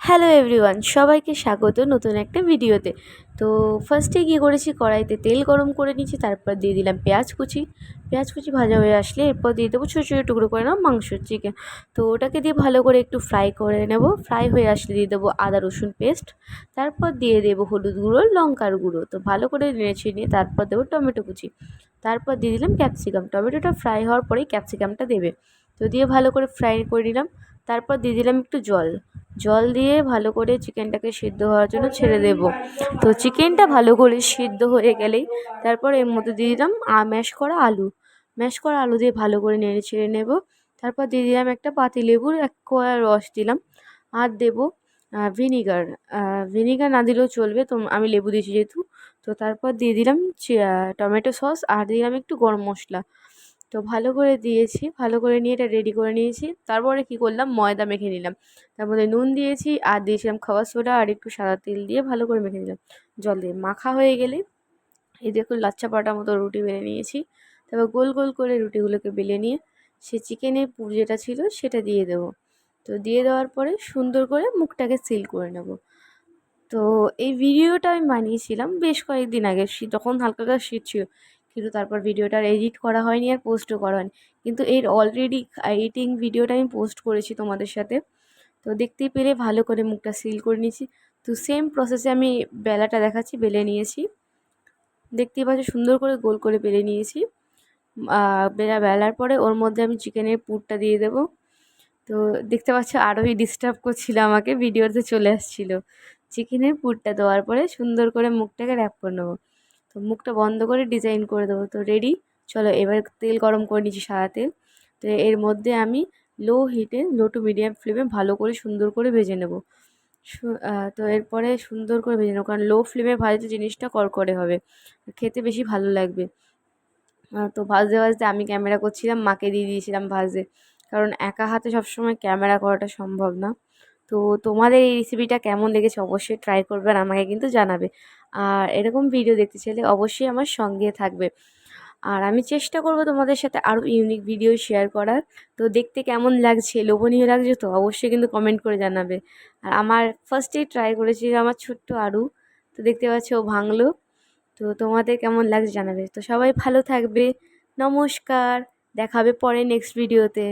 Hello everyone, সবাইকে স্বাগত নতুন একটা ভিডিওতে। তো ফার্স্টে কী করেছি, কড়াইতে তেল গরম করে নিয়েছি, তারপর দিয়ে দিলাম পেঁয়াজ কুচি। পেঁয়াজ কুচি ভাজা হয়ে আসলে এরপর দিয়ে দেবো ছোটো ছোটো টুকরো করে নেওয়া মাংস, চিকেন। তো ওটাকে দিয়ে ভালো করে একটু ফ্রাই করে নেব। ফ্রাই হয়ে আসলে দিয়ে দেবো আদা রসুন পেস্ট, তারপর দিয়ে দেবো হলুদ গুঁড়ো, লঙ্কার গুঁড়ো। তো ভালো করে নেড়ে নিয়ে তারপর দেবো টমেটো কুচি, তারপর দিয়ে দিলাম ক্যাপসিকাম। টমেটোটা ফ্রাই হওয়ার পরেই ক্যাপসিকামটা দেবে। তো দিয়ে ভালো করে ফ্রাই করে নিলাম। তারপর দিয়ে দিলাম একটু জল। জল দিয়ে ভালো করে চিকেনটাকে সিদ্ধ হওয়ার জন্য ছেড়ে দেব। তো চিকেনটা ভালো করে সিদ্ধ হয়ে গেলেই তারপর এর মধ্যে দিয়ে দিলাম ম্যাশ করা আলু দিয়ে ভালো করে নেড়ে ছেড়ে নেব। তারপর দিয়ে দিলাম একটা পাতিলেবুর এক কোয়া রস দিলাম, আর দেবো ভিনিগার। ভিনিগার না দিলেও চলবে, তো আমি লেবু দিয়েছি যেহেতু। তো তারপর দিয়ে দিলাম টমেটো সস, আর দিলাম একটু গরম মশলা। তো ভালো করে দিয়েছি, ভালো করে নিয়ে এটা রেডি করে নিয়েছি। তারপরে কি করলাম, ময়দা মেখে নিলাম। তার মধ্যে নুন দিয়েছি, আর দিয়েছিলাম খাবার সোডা, আর একটু সাদা তেল দিয়ে ভালো করে মেখে নিলাম জল দিয়ে। মাখা হয়ে গেলে এই দেখুন লাচ্ছা পরাটার মতো রুটি বেলে নিয়েছি। তারপর গোল গোল করে রুটিগুলোকে বেলে নিয়ে সে চিকেনের পুর যেটা ছিল সেটা দিয়ে দেবো। তো দিয়ে দেওয়ার পরে সুন্দর করে মুখটাকে সিল করে নেব। তো এই ভিডিওটা আমি বানিয়েছিলাম বেশ কয়েকদিন আগে, তখন হালকা হালকা শীত ছিল, কিন্তু তারপর ভিডিওটার এডিট করা হয়নি আর পোস্টও করা হয়নি। কিন্তু এর অলরেডি এডিটিং ভিডিওটা আমি পোস্ট করেছি তোমাদের সাথে। তো দেখতেই পেলে ভালো করে মুখটা সিল করে নিয়েছি। তো সেম প্রসেসে আমি বেলাটা দেখাচ্ছি, বেলে নিয়েছি, দেখতেই পাচ্ছি সুন্দর করে গোল করে বেলে নিয়েছি। বেলার পরে ওর মধ্যে আমি চিকেনের পুরটা দিয়ে দেবো। তো দেখতে পাচ্ছ আরোই ডিস্টার্ব করছিল আমাকে, ভিডিওতে চলে আসছিল। চিকেনের পুরটা দেওয়ার পরে সুন্দর করে মুখটাকে র্যাপ করে নেবো। তো মুখটা বন্ধ করে ডিজাইন করে দেবো। তো রেডি, চলো এবার তেল গরম করে নিচ্ছি, সাদা তেল। তো এর মধ্যে আমি লো টু মিডিয়াম ফ্লেমে ভালো করে সুন্দর করে ভেজে নেব। তো এরপরে সুন্দর করে ভেজে নেবো, কারণ লো ফ্লেমে ভাজতে জিনিসটা করকরে হবে, খেতে বেশি ভালো লাগবে। তো ভাজতে ভাজতে আমি ক্যামেরা করছিলাম, মাকে দিয়ে দিয়েছিলাম ভাজতে, কারণ একা হাতে সবসময় ক্যামেরা করাটা সম্ভব না। তো তোমাদের এই রেসিপিটা কেমন লেগেছে অবশ্যই ট্রাই করবে আর আমাকে কিন্তু জানাবে। আর এরকম ভিডিও দেখতে চাইলে অবশ্যই আমার সঙ্গে থাকবে। আর আমি চেষ্টা করব তোমাদের সাথে আরও ইউনিক ভিডিও শেয়ার করার। তো দেখতে কেমন লাগছে, লোভনীয় লাগছে তো অবশ্যই কিন্তু কমেন্ট করে জানাবে। আর আমার ফার্স্টেই ট্রাই করেছি আমার ছোট্ট আরু, তো দেখতে পাচ্ছ ও ভাঙলো। তো তোমাদের কেমন লাগছে জানাবে। তো সবাই ভালো থাকবে, নমস্কার, দেখা হবে পরে নেক্সট ভিডিওতে।